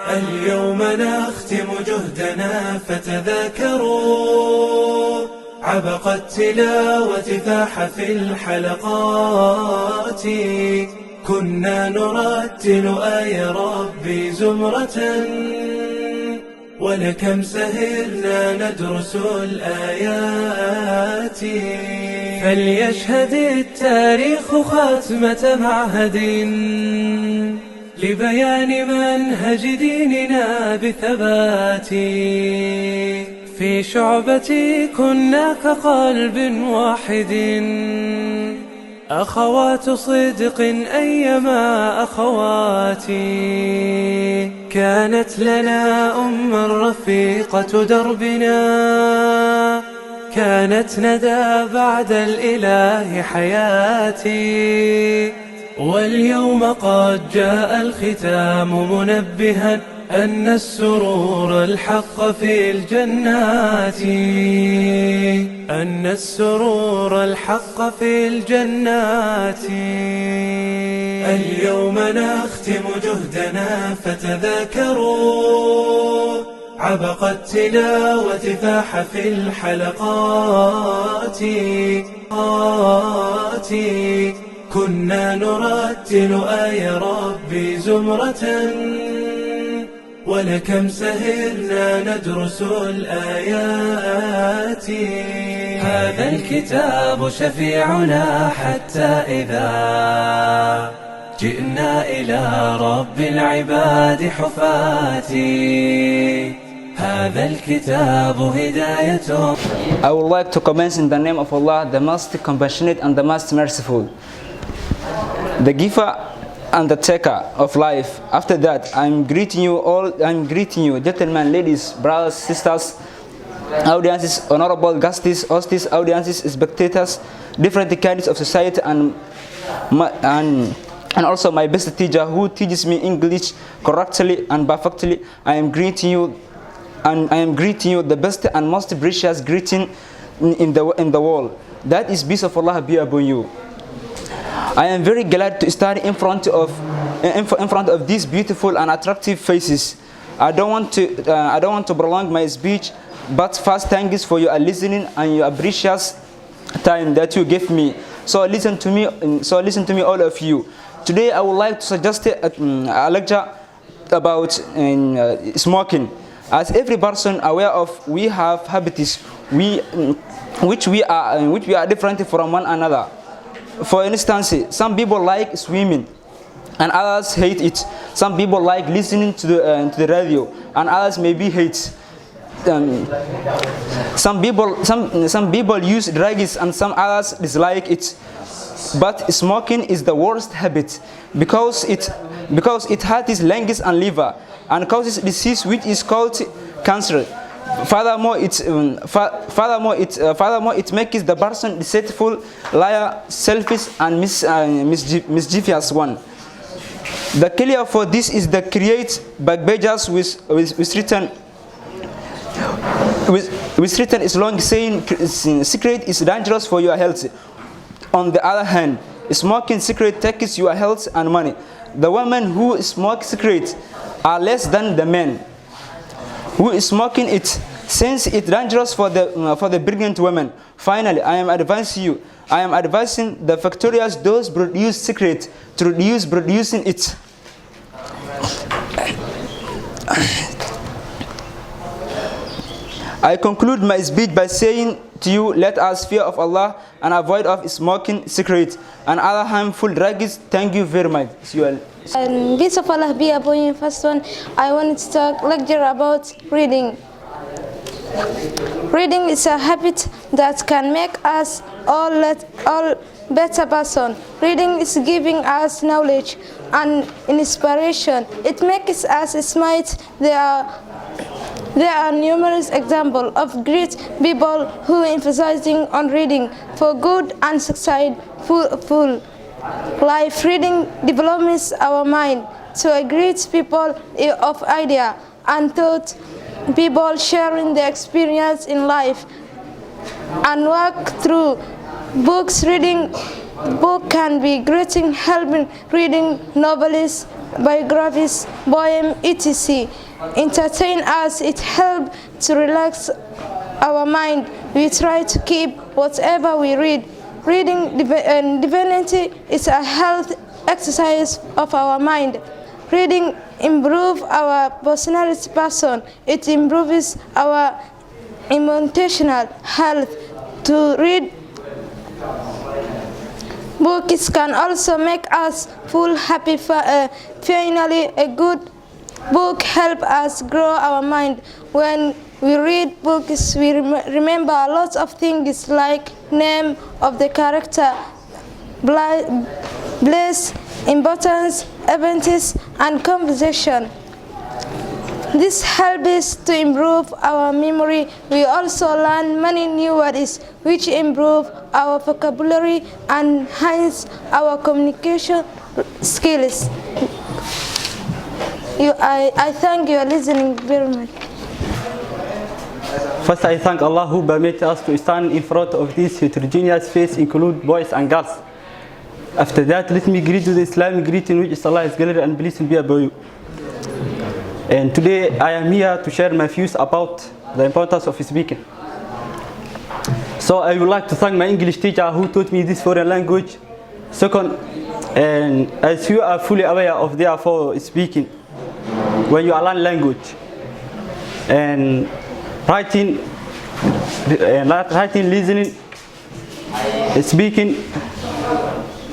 اليوم نختم جهدنا فتذاكروا عبق التلاوة فاح في الحلقات. كنا نرتل آي ربي زمرة ولكم سهرنا ندرس الآيات. فليشهد التاريخ ختمة معهد لبيان منهج ديننا بثبات. في شعبتي كنا كقلب واحد أخوات صدق أيما أخواتي. كانت لنا رفيقة دربنا كانت ندى بعد الإله حياتي. واليوم قد جاء الختام منبها أن السرور الحق في الجنات. أن السرور الحق في الجنات. اليوم نختم جهدنا فتذاكروا عبق التلاوة فاح في الحلقات. كنا نرتل آي ربي زمرة ولكم سهرنا ندرس الآيات. هذا الكتاب شفيعنا حتى إذا جئنا إلى رب العباد حفاتي. هذا الكتاب هداية. I would like to commence in the name of Allah, the most compassionate and the most merciful, the giver and the taker of life. After that, I'm greeting you all, gentlemen, ladies, brothers, sisters, audiences, honorable guests, hosts, audiences, spectators, different kinds of society, and also my best teacher who teaches me English correctly and perfectly. I am greeting you the best and most precious greeting in the world. That is peace of Allah be upon you. I am very glad to stand in front of these beautiful and attractive faces. I don't want to prolong my speech, but first thanks for your listening and your precious time that you give me. So listen to me, all of you. Today I would like to suggest a lecture about smoking. As every person aware of, we have habits which we are different from one another. For instance, some people like swimming and others hate it. Some people like listening to the radio and others maybe hate. Some people use drugs and some others dislike it. But smoking is the worst habit because it hurts lungs and liver and causes disease which is called cancer. Furthermore, it makes the person deceitful, liar, selfish, and mischievous one. The clear for this is the create backpages with written is long saying secret is dangerous for your health. On the other hand, smoking secret takes your health and money. The women who smoke secret are less than the men who is smoking it, since it's dangerous for the pregnant women. Finally, I am advising the factories those produce secret to reduce producing it. I conclude my speech by saying to you, let us fear of Allah and avoid of smoking cigarette and other harmful drugs. Thank you very much. Peace of Allah be upon you. First one, I wanted to talk lecture about reading. Reading is a habit that can make us all better person. Reading is giving us knowledge and inspiration. It makes us smart. There are numerous examples of great people who emphasizing on reading for good and successful life. Reading develops our mind to a great people of idea and thought, people sharing their experience in life and work through books. Reading book can be great in helping reading novels, biographies, poems, etc. Entertain us, it helps to relax our mind. We try to keep whatever we read. Reading divinity is a health exercise of our mind. Reading improves our personality person. It improves our emotional health. To read books can also make us feel happy. Finally, a good book helps us grow our mind. When we read books, we remember a lot of things like name of the character, place, importance, events, and conversation. This helps to improve our memory. We also learn many new words which improve our vocabulary and enhance our communication skills. I thank you for listening very much. First, I thank Allah who permitted us to stand in front of this heterogeneous face, include boys and girls. After that, let me greet you the Islamic greeting, which is Allah is greater and blessed be upon you. And today, I am here to share my views about the importance of speaking. So, I would like to thank my English teacher who taught me this foreign language. Second, and as you are fully aware of therefore speaking, when you learn language and writing, listening, speaking,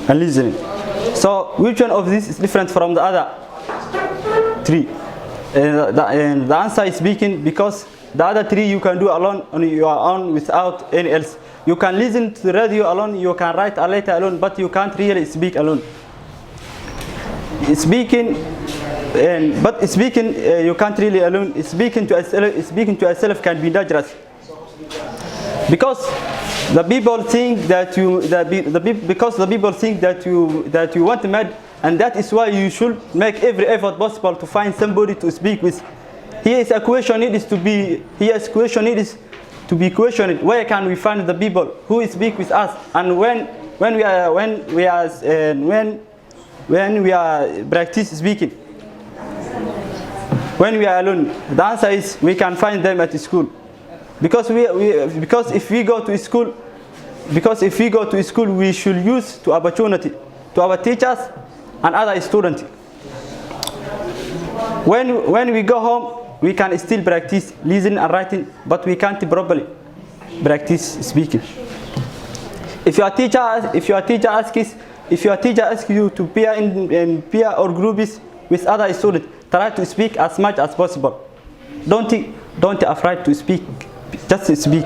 and listening. So which one of these is different from the other three? And the answer is speaking, because the other three you can do alone on your own without any else. You can listen to the radio alone, you can write a letter alone, but you can't really speak alone. Speaking, you can't really alone. Speaking to yourself can be dangerous, because the people think that you want mad, and that is why you should make every effort possible to find somebody to speak with. Here is a question needs to be questioned. Where can we find the people who speak with us? And when we are practice speaking, when we are alone, the answer is we can find them at school, because if we go to school, we should use the opportunity to our teachers and other students. When we go home, we can still practice listening and writing, but we can't properly practice speaking. If your teacher asks you to peer in peer or groups with other students, try to speak as much as possible. Don't afraid to speak. Just speak.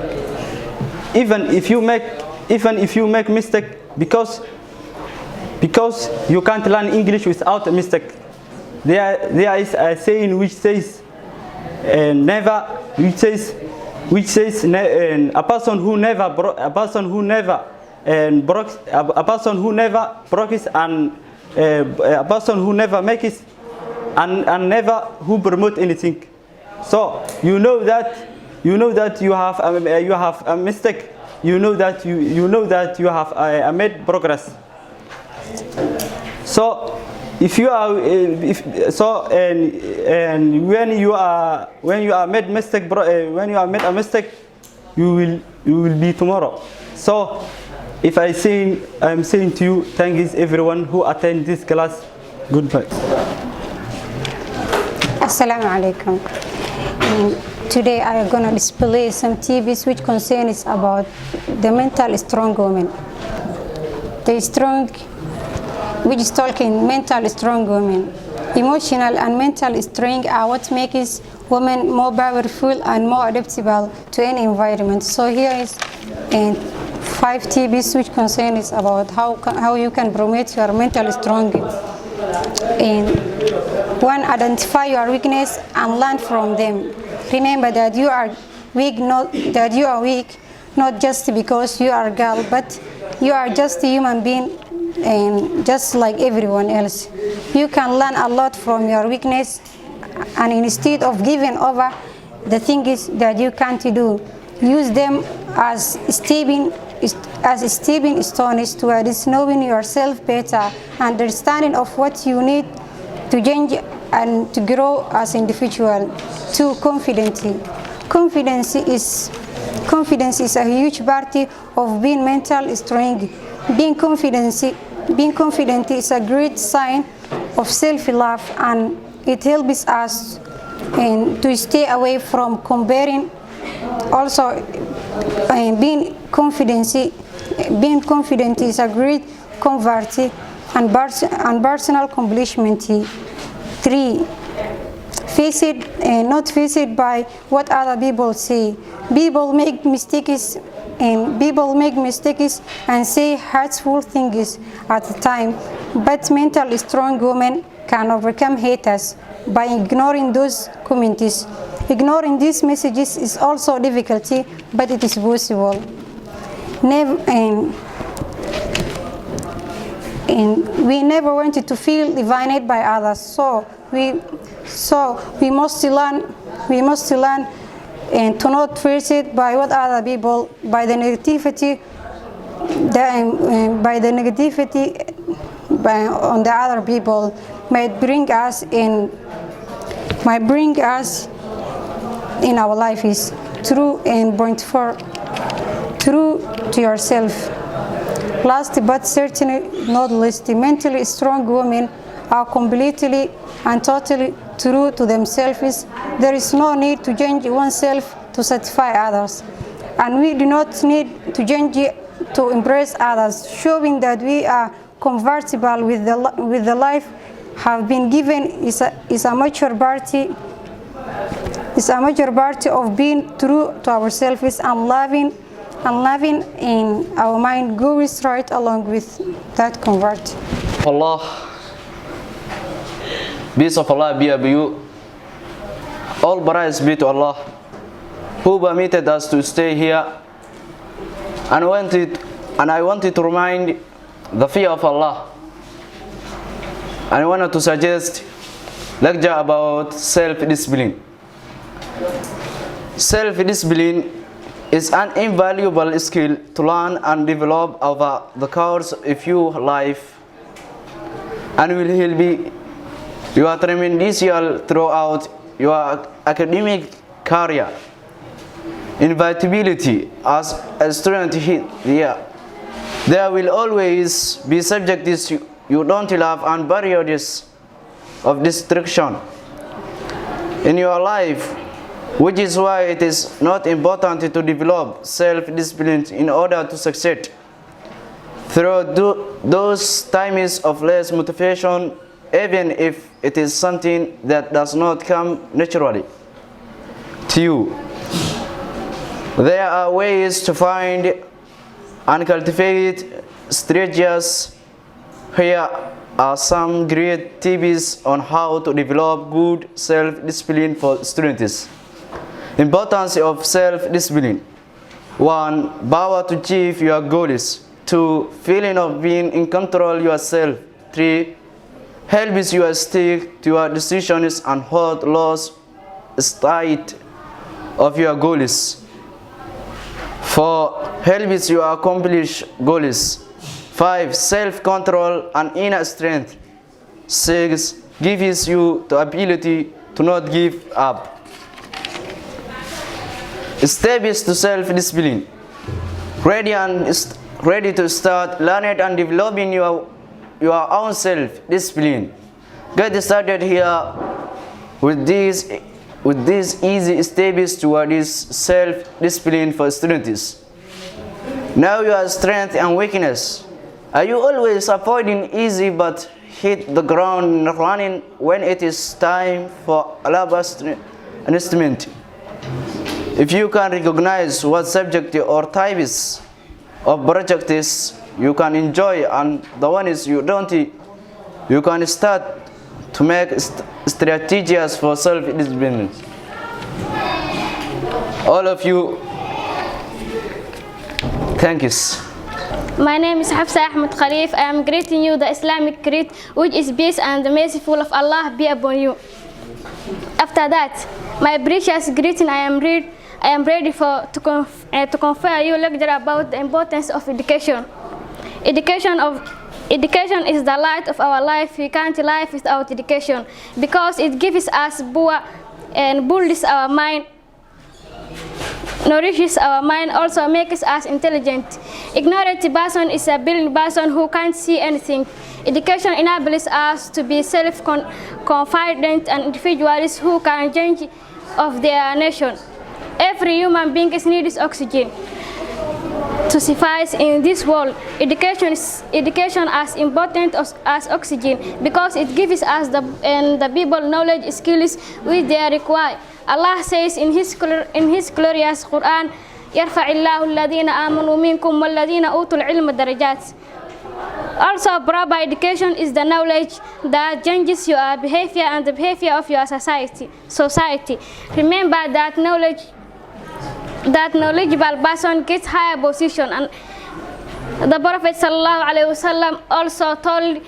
Even if you make mistake, because you can't learn English without a mistake. There is a saying which says a person who never makes it, and never who promote anything. So you know that you have a mistake. You know that you have made progress. So if you are when you are made a mistake, you will be tomorrow. So if I'm saying to you, thanks everyone who attend this class. Goodbye. Assalamu alaikum. Today I am going to display some TVs which concerns about the mental strong women. Which is talking mental strong women. Emotional and mental strength are what makes women more powerful and more adaptable to any environment. So here is 5 TVs which concerns about how you can promote your mental strong. And 1, identify your weakness and learn from them. Remember that you are weak, not just because you are a girl, but you are just a human being, and just like everyone else. You can learn a lot from your weakness, and instead of giving over the things that you can't do, use them as stepping stones towards knowing yourself better, understanding of what you need to change and to grow as individual. 2. Confidence. Confidence is a huge part of being mentally strong. Being confident is a great sign of self-love, and it helps us to stay away from comparing. Also, being confident is a great convert and personal accomplishment. 3. Not faced by what other people say. People make mistakes and say hurtful things at the time, but mentally strong women can overcome haters by ignoring those comments. Ignoring these messages is also difficult, but it is possible. We never wanted to feel divided by others, so we must learn and to not first by what other people, by the negativity on the other people might bring us in our life. Is true. And point 4, true to yourself. Last but certainly not least, mentally strong women are completely and totally true to themselves. There is no need to change oneself to satisfy others, and we do not need to change to impress others. Showing that we are compatible with the life have been given is a major part of being true to ourselves and loving in our mind goes right along with that convert. Allah, peace of Allah be upon you. All praise be to Allah, who permitted us to stay here, and I wanted to remind the fear of Allah. I wanted to suggest lecture about self-discipline. Self-discipline is an invaluable skill to learn and develop over the course of your life, and will help you tremendously throughout your academic career. Inevitability as a student here, there will always be subjects you don't love and periods of distraction in your life, which is why it is not important to develop self-discipline in order to succeed. Through those times of less motivation, even if it is something that does not come naturally to you, there are ways to find and cultivate strategies. Here are some great tips on how to develop good self-discipline for students. Importance of self-discipline. 1. Power to achieve your goals. 2. Feeling of being in control yourself. 3. Helps you stick to your decisions and hold lost sight of your goals. 4. Helps you accomplish goals. 5. Self-control and inner strength. 6. Gives you the ability to not give up. Steps to self-discipline. Ready to start learning and developing your own self-discipline. Get started here with these easy steps towards self-discipline for students. Know your strength and weakness. Are you always avoiding easy but hit the ground running when it is time for a labor instrument? If you can recognize what subject or types of projects you can enjoy and the ones you don't, you can start to make strategies for self-discipline. All of you, thank you. My name is Hafsa Ahmed Khalif. I am greeting you the Islamic creed, which is peace and the merciful of Allah be upon you. After that, my precious greeting, I am ready to confer you lecture about the importance of education. Education is the light of our life. We can't live without education because it gives us power and builds our mind, nourishes our mind, also makes us intelligent. Ignorant person is a blind person who can't see anything. Education enables us to be self-confident and individuals who can change of their nation. Every human being needs oxygen to survive in this world. Education is as important as oxygen because it gives us the people knowledge, skills which they require. Allah says in His glorious Quran, يرفع الله الذين آمنوا منكم والذين أوتوا العلم درجات. Also, proper education is the knowledge that changes your behavior and the behavior of your society. Remember that knowledgeable person gets higher position, and the Prophet ﷺ also told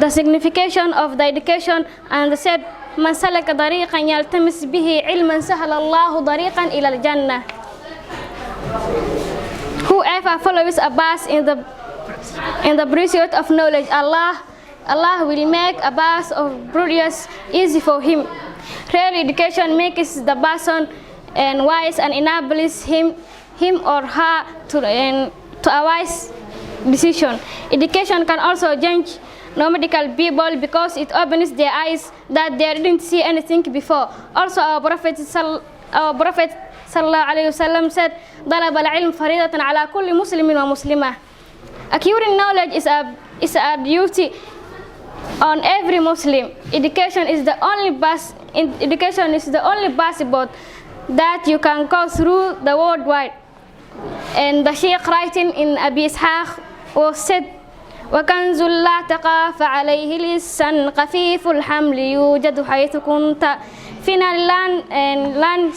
the signification of the education and said, من سلك طريقا يلتمس به علما سهل الله طريقا إلى الجنة. Whoever follows a path in the pursuit of knowledge, Allah will make a path of progress easy for him. Real education makes the person wise and enables him or her to a wise decision. Education can also change non-medical people because it opens their eyes that they didn't see anything before. Also, our Prophet sallallahu alaihi wasallam said, "Talab al-ilm faridatan ala kulli muslimin wa muslimah." Acquiring knowledge is a duty on every Muslim. Education is the only passport that you can go through the worldwide. And the Sheikh writing in Abi Ishaq was said, وكنز لا تقاف عليه لسان خفيف الحمل يوجد حيث كنت. Finally, learn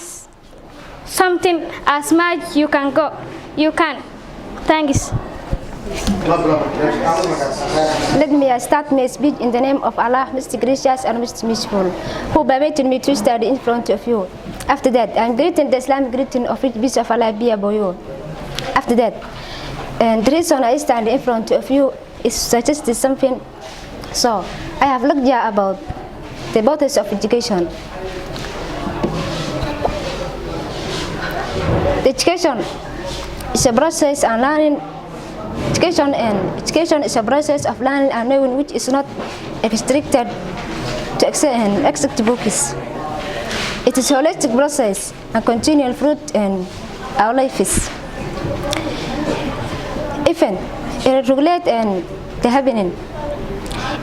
something as much you can. Thanks. Let me start my speech in the name of Allah, most gracious and most merciful, who permitted me to study in front of you. After that, I'm greeting the Islamic greeting of peace of Allah be upon you. After that, and the reason I stand in front of you is suggested something. So, I have looked here about the importance of education. The education is a process and learning. Education is a process of learning and knowing which is not restricted to exact books. It is a holistic process and continual fruit in our lives. Even it regulates the happening.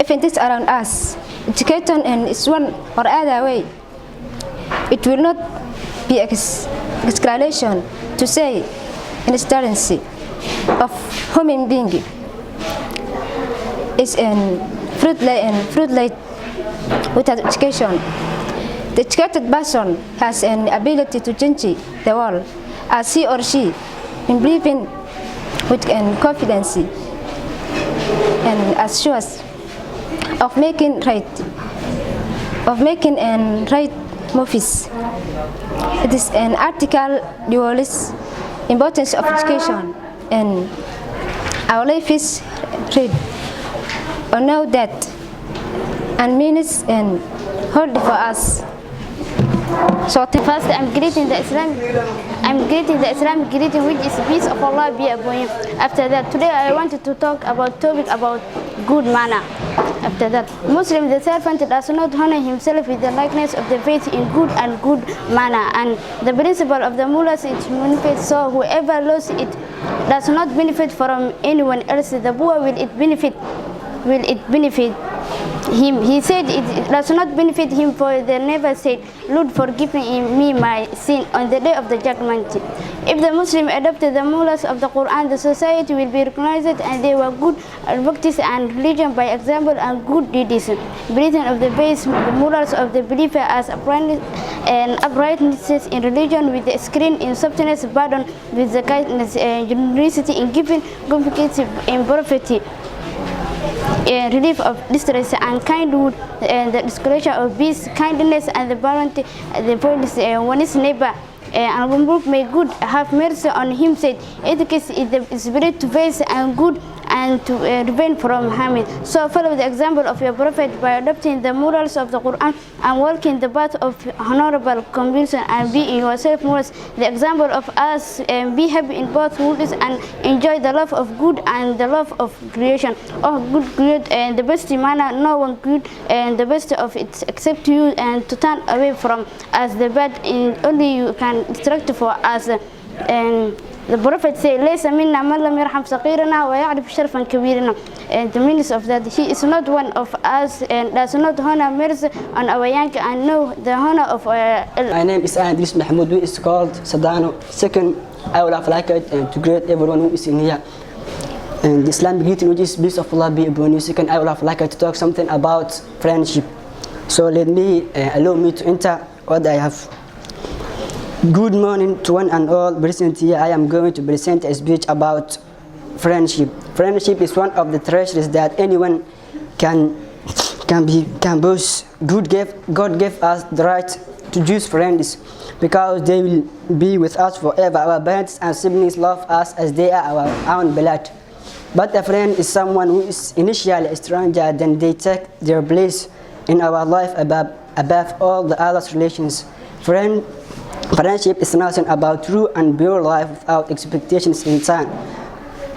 Even this around us, education is one or other way. It will not be exclamation to say instancy of human being is in fruit light without education. The educated person has an ability to change the world as he or she in believing with confidence and assurance of making right movies. It is an article dualist importance of education and our life is read or know that and means and hold for us. So first, I'm greeting the Islamic greeting, which is peace of Allah be upon you. After that, today I wanted to talk about topic about good manner. After that, Muslim the servant does not honor himself with the likeness of the faith in good manner, and the principle of the mullahs is benefit. So whoever loses it does not benefit from anyone else. The poor will it benefit him. He said it does not benefit him, for they never said, Lord, forgive me my sin on the day of the judgment. If the Muslim adopted the mullahs of the Quran, the society will be recognized and they were good practice and religion by example and good deeds. Breathing of the base, the mullahs of the believer as uprightness in religion, with the screen in softness, pardon with the kindness and generosity in giving, complicated in poverty, relief of distress and kindwood, and the disclosure of peace, kindness and the bounty, the police one is neighbor. And may good have mercy on him, said, education is the spirit to face and good and to refrain from harming. So follow the example of your prophet by adopting the morals of the Quran and walking the path of honorable conviction and be in yourself morals the example of us, and be happy in both worlds and enjoy the love of good and the love of creation. Oh, good, and the best manner, no one good and the best of it except you, and to turn away from us the bad, and only you can instruct for us. And the prophet said, ليس منا من لم يرحم صغيرنا ويعرف شرفا كبيرنا. And the meaning of that, he is not one of us and does not honor mercy on our young and know the honor of our elder. My name is Idris Mahmoud, who is called Sadano. Second, I would have liked to greet everyone who is in here. And the Islamic greeting, which is peace of Allah be upon you. Second, I would have liked to talk something about friendship. So allow me to enter what I have. Good morning to one and all present here. I am going to present a speech about friendship. Friendship is one of the treasures that anyone can boast. God gave us the right to choose friends because they will be with us forever. Our parents and siblings love us as they are our own blood. But a friend is someone who is initially a stranger, then they take their place in our life above all the other relations. Friendship is nothing about true and pure life without expectations in time.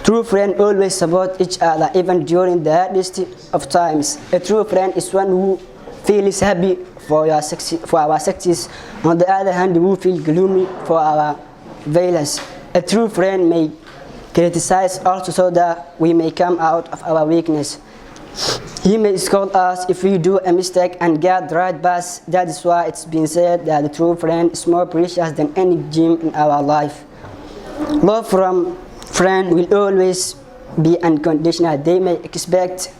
True friends always support each other even during the hardest of times. A true friend is one who feels happy for our success. On the other hand, who feels gloomy for our failures. A true friend may criticize also so that we may come out of our weakness. He may scold us if we do a mistake and get the right path. That is why it's been said that the true friend is more precious than any gem in our life. Love from friend will always be unconditional. They may expect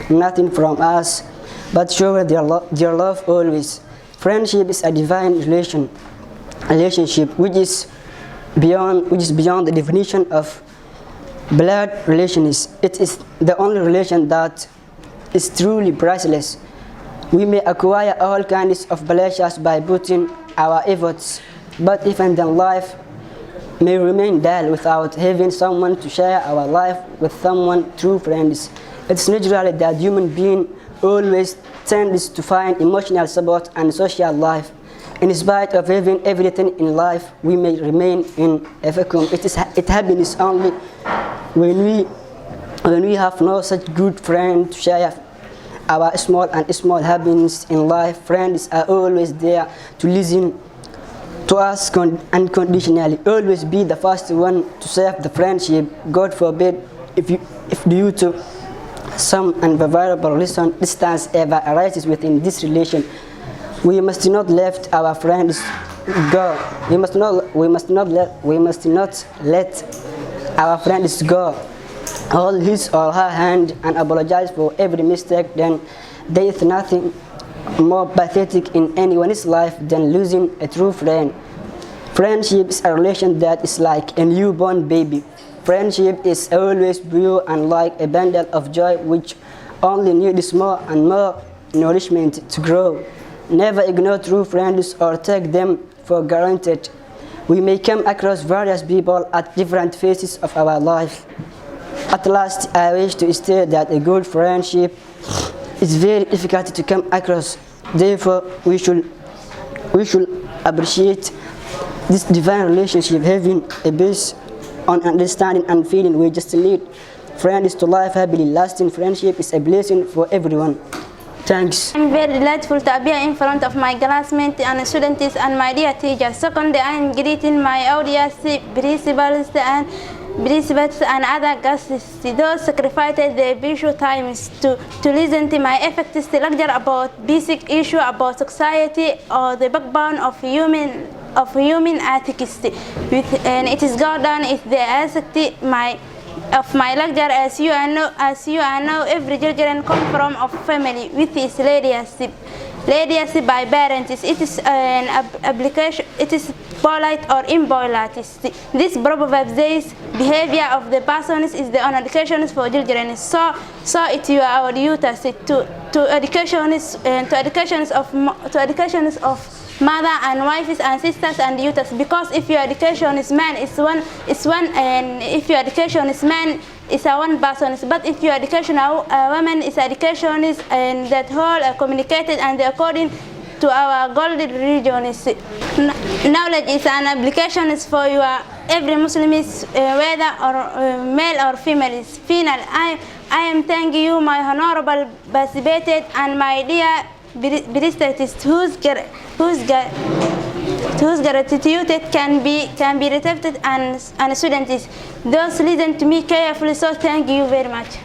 nothing from us, but show their love always. Friendship is a divine relationship which is beyond the definition of blood relations. It is the only relation that is truly priceless. We may acquire all kinds of pleasures by putting our efforts, but even then life may remain dull without having someone to share our life with. Someone true friends. It's natural that human being always tends to find emotional support and social life. In spite of having everything in life, we may remain in a vacuum. It happens only when we have no such good friend to share our small happiness in life. Friends are always there to listen to us unconditionally. Always be the first one to save the friendship. God forbid if due to some unfavorable reason distance ever arises within this relation, we must not let our friends go. We must not let our friends go. Hold his or her hand and apologize for every mistake. Then there is nothing more pathetic in anyone's life than losing a true friend. Friendship is a relation that is like a newborn baby. Friendship is always pure and like a bundle of joy which only needs more and more nourishment to grow. Never ignore true friends or take them for granted. We may come across various people at different phases of our life. At last, I wish to state that a good friendship is very difficult to come across. Therefore, we should appreciate this divine relationship, having a base on understanding and feeling. We just lead friends to life happily. Lasting friendship is a blessing for everyone. Thanks. I'm very delightful to appear in front of my classmates and students and my dear teachers. Secondly, I am greeting my audience, principals and other guests, those sacrificed their precious times to listen to my effective lecture about basic issue about society or the backbone of human ethics. And it is God done if they asked of my lecture. As you know, every children come from a family with its leadership by parents. It is an application. It is polite or impolite. This proverb says behavior of the persons is the own education for children. So it is our duty to educations of mother and wives and sisters and youths, because if your education is man and if your education is man is a one person, but if your educational woman is educationist and that whole communicated and according to our golden religion is knowledge is an application is for your every Muslim is whether or male or female is final. I am thanking you, my honorable participated and my dear visitors whose gratitude can be received and students. Those listen to me carefully, so thank you very much.